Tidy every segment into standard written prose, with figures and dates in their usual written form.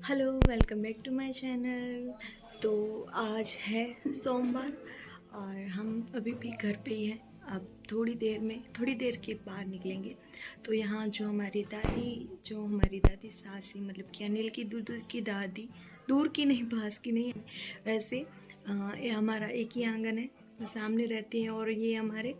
Hello, welcome back to my channel. तो आज है सोमवार और हम अभी भी घर पे ही हैं। अब थोड़ी देर के बाद निकलेंगे। तो यहाँ जो हमारी दादी सासी मतलब कि अनिल की दूर की दादी, दूर की नहीं पास की नहीं, वैसे ये हमारा एक ही आंगन है, वो सामने रहती हैं। और ये हमारे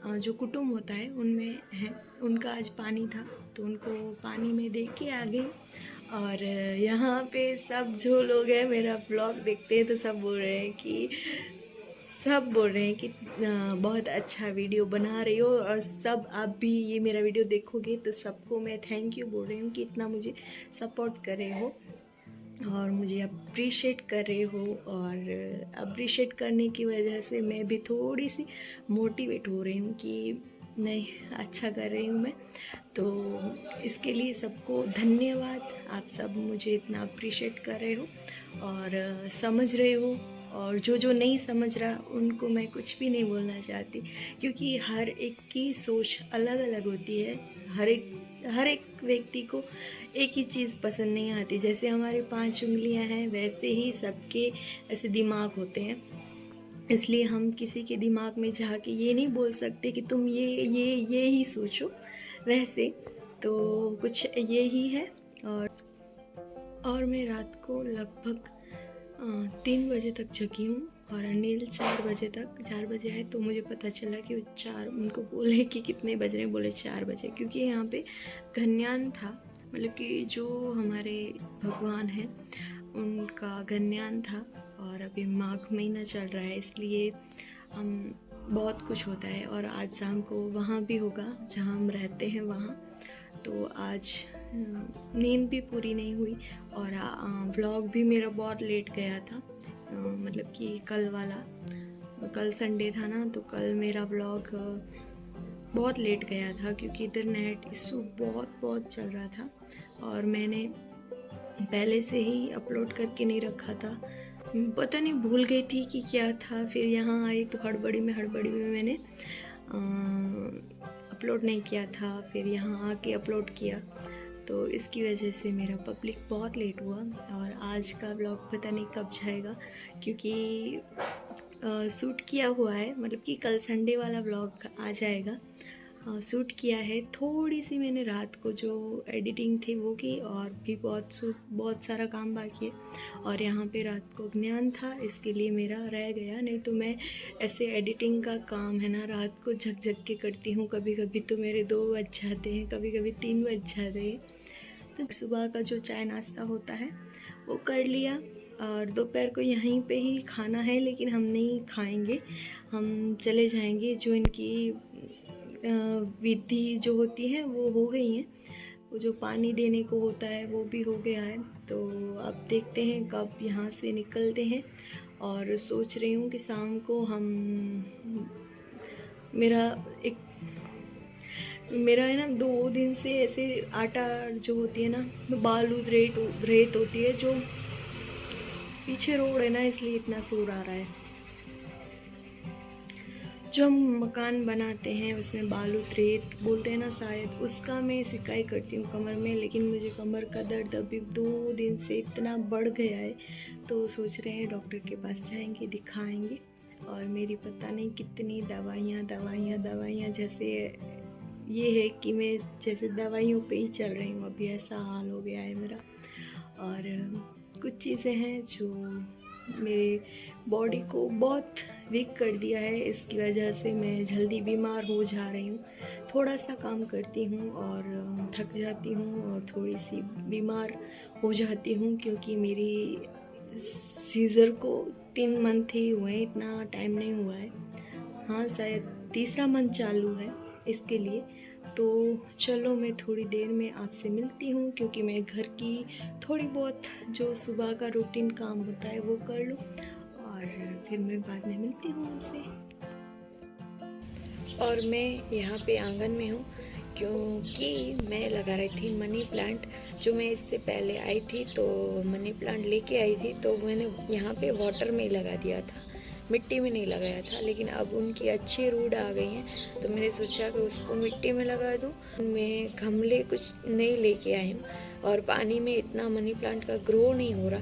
जो कुटुंब होता है उनमें है, उनका आज पानी था तो उनको पानी में दे के आ गई। और यहाँ पे सब जो लोग हैं मेरा ब्लॉग देखते हैं तो सब बोल रहे हैं कि बहुत अच्छा वीडियो बना रही हो। और सब आप भी ये मेरा वीडियो देखोगे तो सबको मैं थैंक यू बोल रही हूँ कि इतना मुझे सपोर्ट कर रहे हो और मुझे अप्रिशिएट कर रहे हो। और अप्रिशिएट करने की वजह से मैं भी थोड़ी सी मोटिवेट हो रही हूँ कि नहीं, अच्छा कर रही हूँ मैं। तो इसके लिए सबको धन्यवाद। आप सब मुझे इतना अप्रिशिएट कर रहे हो और समझ रहे हो। और जो नहीं समझ रहा उनको मैं कुछ भी नहीं बोलना चाहती, क्योंकि हर एक की सोच अलग अलग होती है। हर एक व्यक्ति को एक ही चीज़ पसंद नहीं आती। जैसे हमारे 5 उंगलियां हैं वैसे ही सबके ऐसे दिमाग होते हैं। इसलिए हम किसी के दिमाग में जाके ये नहीं बोल सकते कि तुम ये ही सोचो। वैसे तो कुछ ये ही है। और मैं रात को लगभग 3 बजे तक जगी हूँ और अनिल 4 बजे आए तो मुझे पता चला कि वो 4, उनको बोले कि कितने बज रहे हैं, बोले 4 बजे, क्योंकि यहाँ पे गन्यान था। मतलब कि जो हमारे भगवान हैं उनका गन्यान था और अभी माघ महीना चल रहा है, इसलिए हम बहुत कुछ होता है। और आज शाम को वहाँ भी होगा जहाँ हम रहते हैं वहाँ। तो आज नींद भी पूरी नहीं हुई और व्लॉग भी मेरा बहुत लेट गया था। मतलब कि कल संडे था ना, तो कल मेरा व्लॉग बहुत लेट गया था क्योंकि इधर नेट इशू बहुत चल रहा था और मैंने पहले से ही अपलोड करके नहीं रखा था। पता नहीं भूल गई थी कि क्या था। फिर यहाँ आई तो हड़बड़ी में मैंने अपलोड नहीं किया था, फिर यहाँ आके अपलोड किया। तो इसकी वजह से मेरा पब्लिक बहुत लेट हुआ और आज का व्लॉग पता नहीं कब जाएगा, क्योंकि शूट किया हुआ है। मतलब कि कल संडे वाला व्लॉग आ जाएगा। शूट किया है, थोड़ी सी मैंने रात को जो एडिटिंग थी वो की और भी बहुत सारा काम बाकी है। और यहाँ पे रात को ज्ञान था, इसके लिए मेरा रह गया। नहीं तो मैं ऐसे एडिटिंग का काम है ना, रात को झक के करती हूँ। कभी कभी तो मेरे 2 बज जाते हैं, कभी 3 बज जाते हैं। तो सुबह का जो चाय नाश्ता होता है वो कर लिया और दोपहर को यहीं पे ही खाना है, लेकिन हम नहीं खाएंगे, हम चले जाएंगे। जो इनकी विधि जो होती है वो हो गई है, वो जो पानी देने को होता है वो भी हो गया है। तो अब देखते हैं कब यहाँ से निकलते हैं। और सोच रही हूँ कि शाम को मेरा है ना 2 दिन से ऐसे आटा जो होती है ना, तो बालू रेत होती है, जो पीछे रोड है ना, इसलिए इतना शोर आ रहा है। जो हम मकान बनाते हैं उसमें बालू रेत बोलते हैं ना शायद, उसका मैं सिकाई करती हूँ कमर में। लेकिन मुझे कमर का दर्द अभी 2 दिन से इतना बढ़ गया है, तो सोच रहे हैं डॉक्टर के पास जाएंगे, दिखाएंगे। और मेरी पता नहीं कितनी दवाइयाँ, जैसे ये है कि मैं जैसे दवाइयों पे ही चल रही हूँ, अभी ऐसा हाल हो गया है मेरा। और कुछ चीज़ें हैं जो मेरे बॉडी को बहुत वीक कर दिया है, इसकी वजह से मैं जल्दी बीमार हो जा रही हूँ। थोड़ा सा काम करती हूँ और थक जाती हूँ और थोड़ी सी बीमार हो जाती हूँ, क्योंकि मेरी सीज़र को 3 मंथ ही हुए हैं, इतना टाइम नहीं हुआ है। हाँ, शायद तीसरा मंथ चालू है इसके लिए। तो चलो मैं थोड़ी देर में आपसे मिलती हूँ, क्योंकि मैं घर की थोड़ी बहुत जो सुबह का रूटीन काम होता है वो कर लूँ और फिर मैं बाद में मिलती हूँ आपसे। और मैं यहाँ पे आंगन में हूँ क्योंकि मैं लगा रही थी मनी प्लांट। जो मैं इससे पहले आई थी तो मनी प्लांट लेके आई थी, तो मैंने यहाँ पे वाटर में ही लगा दिया था, मिट्टी में नहीं लगाया था, लेकिन अब उनकी अच्छी रूट आ गई हैं तो मैंने सोचा कि उसको मिट्टी में लगा दूँ। मैं गमले कुछ नहीं लेके आई हूँ और पानी में इतना मनी प्लांट का ग्रो नहीं हो रहा,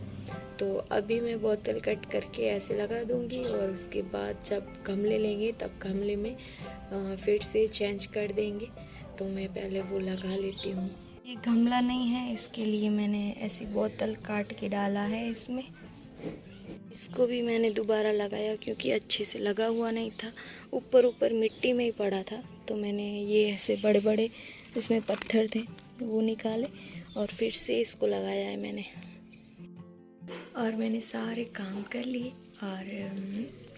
तो अभी मैं बोतल कट करके ऐसे लगा दूँगी और उसके बाद जब गमले लेंगे तब गमले में फिर से चेंज कर देंगे। तो मैं पहले वो लगा लेती हूँ। ये गमला नहीं है, इसके लिए मैंने ऐसी बोतल काट के डाला है इसमें। इसको भी मैंने दोबारा लगाया क्योंकि अच्छे से लगा हुआ नहीं था, ऊपर ऊपर मिट्टी में ही पड़ा था। तो मैंने ये ऐसे बड़े बड़े इसमें पत्थर थे वो निकाले और फिर से इसको लगाया है मैंने। और मैंने सारे काम कर लिए और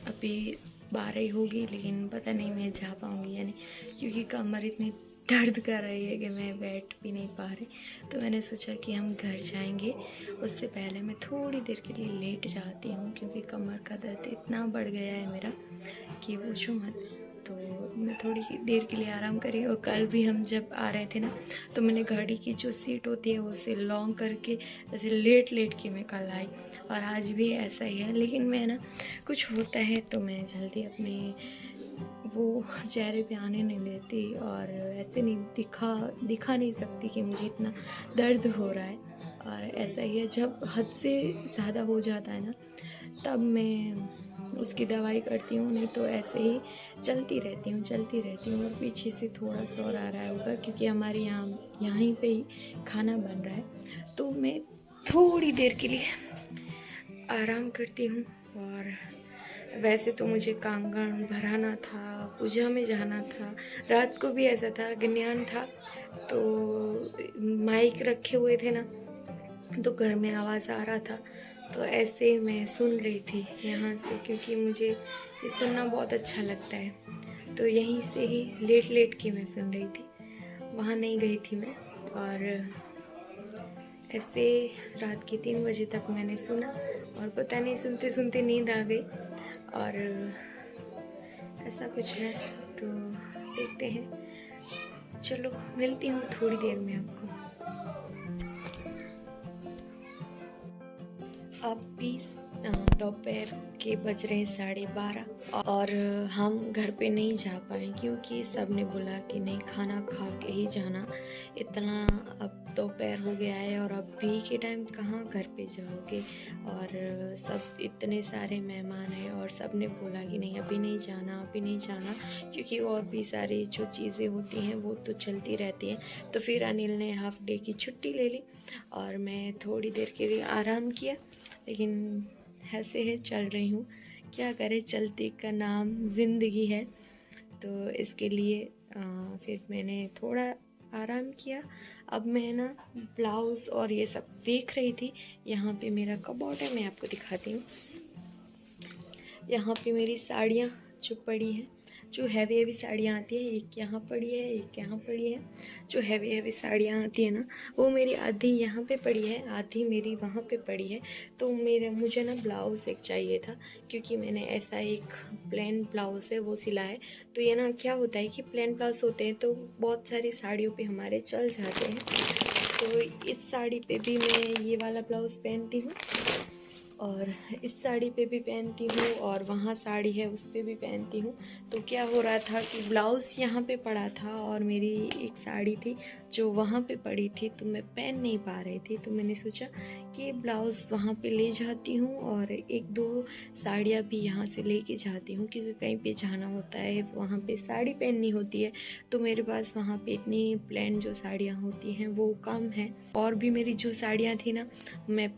अभी 12 होगी, लेकिन पता नहीं मैं जा पाऊँगी या नहीं, क्योंकि कमर इतनी दर्द कर रही है कि मैं बैठ भी नहीं पा रही। तो मैंने सोचा कि हम घर जाएंगे, उससे पहले मैं थोड़ी देर के लिए लेट जाती हूँ, क्योंकि कमर का दर्द इतना बढ़ गया है मेरा कि पूछो मत। तो मैं थोड़ी देर के लिए आराम करी। और कल भी हम जब आ रहे थे ना, तो मैंने गाड़ी की जो सीट होती है उसे लॉन्ग करके ऐसे लेट लेट के मैं कल आई, और आज भी ऐसा ही है। लेकिन मैं ना, कुछ होता है तो मैं जल्दी अपने वो चेहरे पे आने नहीं देती और ऐसे नहीं दिखा नहीं सकती कि मुझे इतना दर्द हो रहा है। और ऐसा ही है, जब हद से ज़्यादा हो जाता है ना, तब मैं उसकी दवाई करती हूँ, नहीं तो ऐसे ही चलती रहती हूँ। और पीछे से थोड़ा शोर आ रहा है होगा क्योंकि हमारे यहीं पे ही खाना बन रहा है, तो मैं थोड़ी देर के लिए आराम करती हूँ। और वैसे तो मुझे कांगण भराना था, पूजा में जाना था, रात को भी ऐसा था, ज्ञान था, तो माइक रखे हुए थे ना, तो घर में आवाज़ आ रहा था, तो ऐसे मैं सुन रही थी यहाँ से, क्योंकि मुझे ये सुनना बहुत अच्छा लगता है। तो यहीं से ही लेट लेट के मैं सुन रही थी, वहाँ नहीं गई थी मैं। और ऐसे रात के 3 बजे तक मैंने सुना, और पता नहीं सुनते सुनते नींद आ गई, और ऐसा कुछ है। तो देखते हैं, चलो मिलती हूँ थोड़ी देर में आपको। अब 20 दोपहर के बज रहे 12:30 और हम घर पे नहीं जा पाए, क्योंकि सब ने बोला कि नहीं, खाना खा के ही जाना, इतना अब दोपहर हो गया है और अभी के टाइम कहाँ घर पे जाओगे। और सब इतने सारे मेहमान हैं और सब ने बोला कि नहीं, अभी नहीं जाना, क्योंकि और भी सारी जो चीज़ें होती हैं वो तो चलती रहती हैं। तो फिर अनिल ने हाफ डे की छुट्टी ले ली और मैं थोड़ी देर के लिए आराम किया, लेकिन ऐसे है, चल रही हूँ, क्या करें, चलती का नाम ज़िंदगी है। तो इसके लिए फिर मैंने थोड़ा आराम किया। अब मैं ना ब्लाउज़ और ये सब देख रही थी। यहाँ पे मेरा कबोर्ड है, मैं आपको दिखाती हूँ। यहाँ पे मेरी साड़ियाँ जो पड़ी हैं, जो हैवी साड़ियाँ आती है, एक यहाँ पड़ी है, एक यहाँ पड़ी है। जो हैवी साड़ियाँ आती है ना, वो मेरी आधी यहाँ पे पड़ी है, आधी मेरी वहाँ पे पड़ी है। तो मुझे ना ब्लाउज़ एक चाहिए था, क्योंकि मैंने ऐसा एक प्लेन ब्लाउज़ है वो सिला है। तो ये ना क्या होता है कि प्लेन ब्लाउज़ होते हैं तो बहुत सारी साड़ियों पे हमारे चल जाते हैं। तो इस साड़ी पे भी मैं ये वाला ब्लाउज़ पहनती हूँ, और इस साड़ी पे भी पहनती हूँ, और वहाँ साड़ी है उस पे भी पहनती हूँ। तो क्या हो रहा था कि ब्लाउज़ यहाँ पे पड़ा था और मेरी एक साड़ी थी जो वहाँ पे पड़ी थी, तो मैं पहन नहीं पा रही थी। तो मैंने सोचा कि ब्लाउज़ वहाँ पे ले जाती हूँ और 1-2 साड़ियाँ भी यहाँ से लेके जाती हूँ, क्योंकि कहीं पे जाना होता है, वहाँ पे साड़ी पहननी होती है। तो मेरे पास वहाँ पे इतनी प्लेन जो साड़ियाँ होती हैं वो कम है, और भी मेरी जो साड़ियाँ थी ना, मैं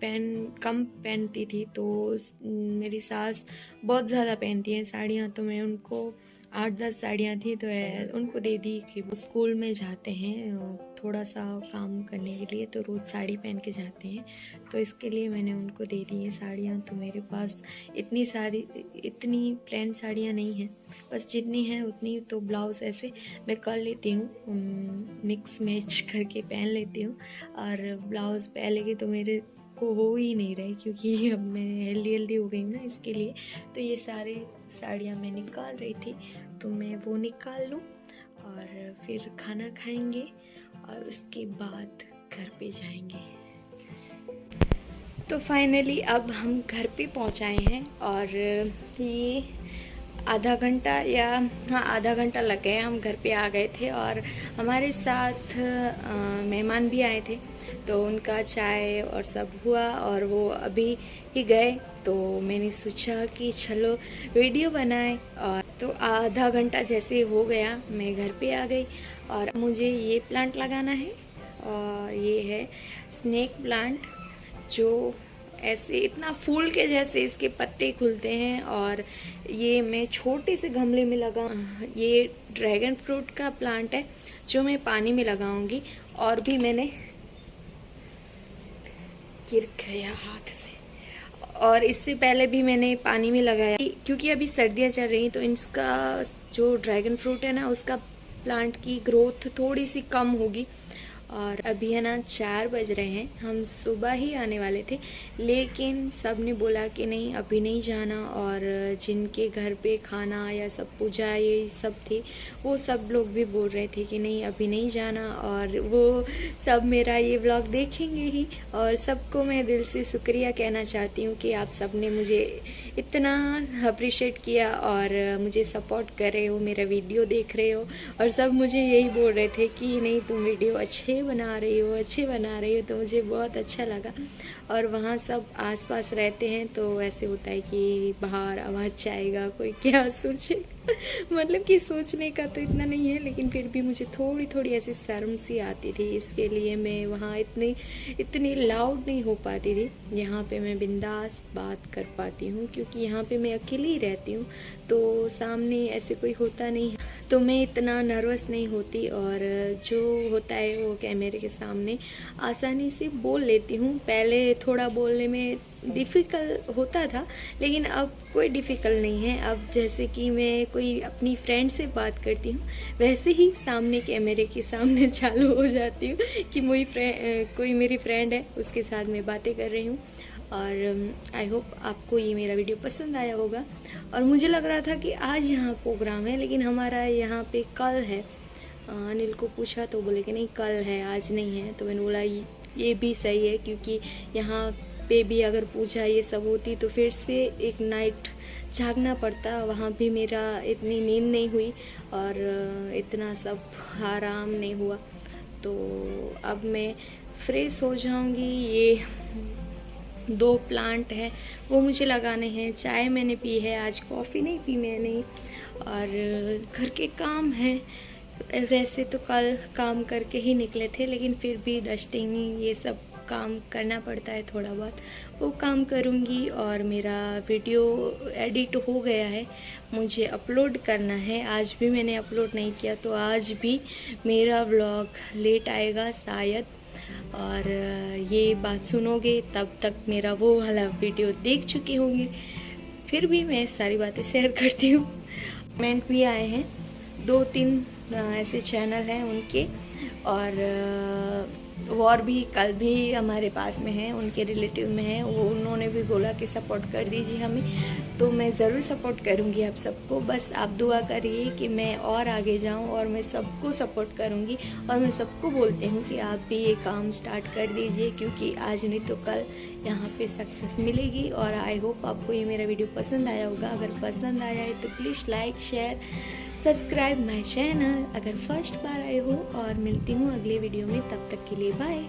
कम पहनती थी। तो मेरी सास बहुत ज़्यादा पहनती हैं साड़ियाँ, तो मैं उनको 8-10 साड़ियाँ थी तो उनको दे दी कि वो स्कूल में जाते हैं थोड़ा सा काम करने के लिए, तो रोज़ साड़ी पहन के जाते हैं, तो इसके लिए मैंने उनको दे दी हैं साड़ियाँ। तो मेरे पास इतनी प्लेन साड़ियाँ नहीं हैं, बस जितनी हैं उतनी तो ब्लाउज़ ऐसे मैं कर लेती हूँ, मिक्स मैच करके पहन लेती हूँ। और ब्लाउज़ पहले के तो मेरे को हो ही नहीं रहे, क्योंकि अब मैं हेल्दी हो गई ना, इसके लिए। तो ये सारे साड़ियाँ मैं निकाल रही थी, तो मैं वो निकाल लूँ और फिर खाना खाएंगे और उसके बाद घर पे जाएंगे। तो फाइनली अब हम घर पे पहुंचाए हैं और ये आधा घंटा या हाँ आधा घंटा लग गया, हम घर पे आ गए थे और हमारे साथ मेहमान भी आए थे, तो उनका चाय और सब हुआ और वो अभी ही गए। तो मैंने सोचा कि चलो वीडियो बनाएं, और तो आधा घंटा जैसे हो गया मैं घर पे आ गई और मुझे ये प्लांट लगाना है और ये है स्नेक प्लांट, जो ऐसे इतना फूल के जैसे इसके पत्ते खुलते हैं। और ये मैं छोटे से गमले में लगा, ये ड्रैगन फ्रूट का प्लांट है जो मैं पानी में लगाऊंगी। और भी मैंने गिर गया हाथ से, और इससे पहले भी मैंने पानी में लगाया, क्योंकि अभी सर्दियां चल रही तो इसका जो ड्रैगन फ्रूट है ना उसका प्लांट की ग्रोथ थोड़ी सी कम होगी। और अभी है ना 4 बज रहे हैं, हम सुबह ही आने वाले थे लेकिन सब ने बोला कि नहीं अभी नहीं जाना, और जिनके घर पे खाना या सब पूजा ये सब थी वो सब लोग भी बोल रहे थे कि नहीं अभी नहीं जाना, और वो सब मेरा ये व्लॉग देखेंगे ही। और सबको मैं दिल से शुक्रिया कहना चाहती हूँ कि आप सब ने मुझे इतना अप्रिशिएट किया और मुझे सपोर्ट कर रहे हो, मेरा वीडियो देख रहे हो, और सब मुझे यही बोल रहे थे कि नहीं तुम वीडियो अच्छे बना रही हो, तो मुझे बहुत अच्छा लगा। और वहाँ सब आसपास रहते हैं तो ऐसे होता है कि बाहर आवाज़ जाएगा, कोई क्या सोचेगा मतलब कि सोचने का तो इतना नहीं है, लेकिन फिर भी मुझे थोड़ी थोड़ी ऐसी शर्म सी आती थी, इसके लिए मैं वहाँ इतनी लाउड नहीं हो पाती थी। यहाँ पे मैं बिंदास बात कर पाती हूँ क्योंकि यहाँ पे मैं अकेली ही रहती हूँ, तो सामने ऐसे कोई होता नहीं, तो मैं इतना नर्वस नहीं होती, और जो होता है वो कैमरे के सामने आसानी से बोल लेती हूँ। पहले थोड़ा बोलने में डिफ़िकल्ट होता था लेकिन अब कोई डिफ़िकल्ट नहीं है। अब जैसे कि मैं कोई अपनी फ्रेंड से बात करती हूँ वैसे ही सामने कैमरे के सामने चालू हो जाती हूँ कि कोई मेरी फ्रेंड है उसके साथ मैं बातें कर रही हूँ। और आई होप आपको ये मेरा वीडियो पसंद आया होगा। और मुझे लग रहा था कि आज यहाँ प्रोग्राम है लेकिन हमारा यहाँ पे कल है। अनिल को पूछा तो बोले कि नहीं कल है, आज नहीं है। तो मैंने बोला ये भी सही है, क्योंकि यहाँ पे भी अगर पूजा ये सब होती तो फिर से एक नाइट जागना पड़ता, वहाँ भी मेरा इतनी नींद नहीं हुई और इतना सब आराम नहीं हुआ। तो अब मैं फ्रेश हो जाऊँगी। ये 2 प्लांट है वो मुझे लगाने हैं। चाय मैंने पी है, आज कॉफ़ी नहीं पी मैंने, और घर के काम हैं। वैसे तो कल काम करके ही निकले थे लेकिन फिर भी डस्टिंग ये सब काम करना पड़ता है, थोड़ा बहुत वो काम करूँगी। और मेरा वीडियो एडिट हो गया है, मुझे अपलोड करना है। आज भी मैंने अपलोड नहीं किया तो आज भी मेरा व्लॉग लेट आएगा शायद, और ये बात सुनोगे तब तक मेरा वो वाला वीडियो देख चुके होंगे। फिर भी मैं सारी बातें शेयर करती हूँ। कमेंट भी आए हैं, 2-3 ऐसे चैनल हैं उनके, और भी कल भी हमारे पास में हैं, उनके रिलेटिव में हैं, वो उन्होंने भी बोला कि सपोर्ट कर दीजिए हमें, तो मैं ज़रूर सपोर्ट करूँगी आप सबको। बस आप दुआ करिए कि मैं और आगे जाऊँ और मैं सबको सपोर्ट करूँगी। और मैं सबको बोलती हूँ कि आप भी ये काम स्टार्ट कर दीजिए, क्योंकि आज नहीं तो कल यहाँ पे सक्सेस मिलेगी। और आई होप आपको ये मेरा वीडियो पसंद आया होगा। अगर पसंद आया है तो please like share subscribe my channel अगर फर्स्ट बार आए हो, और मिलती हूँ अगले वीडियो में। तब तक के लिए बाय।